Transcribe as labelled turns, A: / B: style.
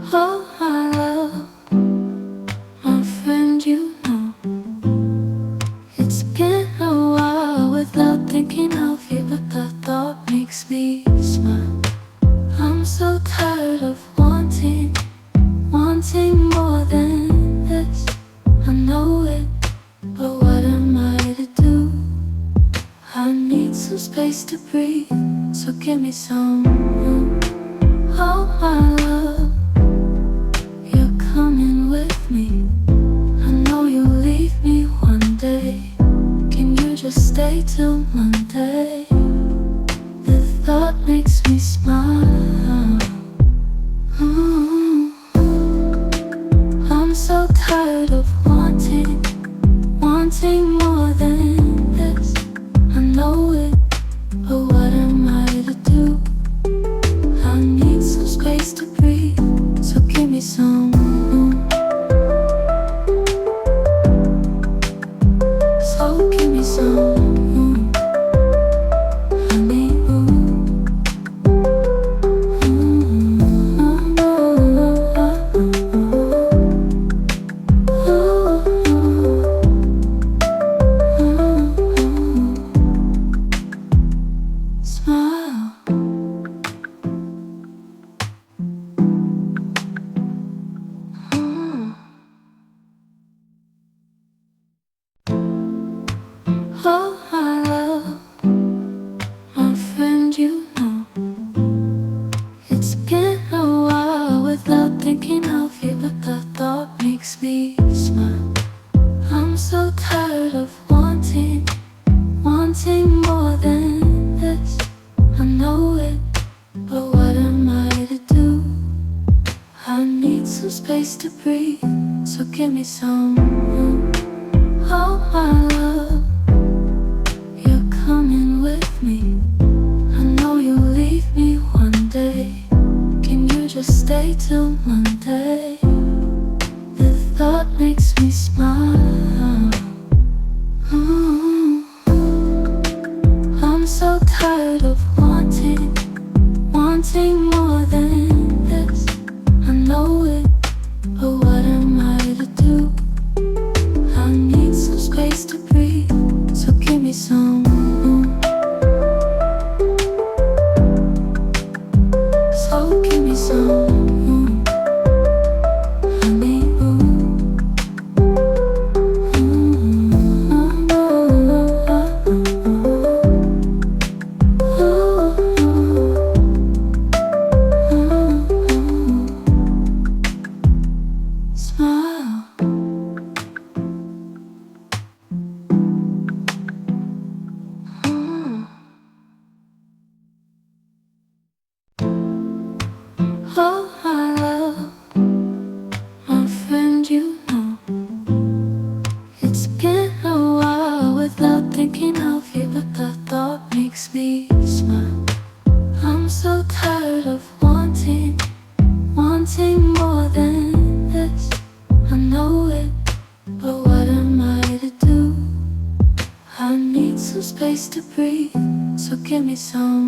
A: Oh, my love, my friend, you know it's been a while without thinking of you, but the thought makes me smile. I'm so tired of wanting more than this. I know it, but what am I to do? I need some space to breathe, so give me some room. Oh, my love, you're coming with me. I know you'll leave me one day. Can you just stay till Monday? The thought makes me smile. I'm so tired of wanting more than this. I know it, but what am I to do? I need some space to breathe, so give me some room. So give me some room. I need room. Smile. Oh, my love, my friend, you know it's been a while without thinking of you, but the thought makes me smile. I'm so tired of wanting more than this. I know it, but what am I to do? I need some space to breathe, so give me some room. Oh, my love, you're coming with me. I know you'll leave me one day. Can you just stay till Monday? The thought makes me smile. I'm so tired of wanting more than this. I know it, but what am I to do? I need some space to breathe, so give me some room. So give me some room. I need room. Smile. Oh, my love, my friend, you know it's been a while without thinking of you, but the thought makes me smile. I'm so tired of wanting more than this. I know it, but what am I to do? I need some space to breathe, so give me some.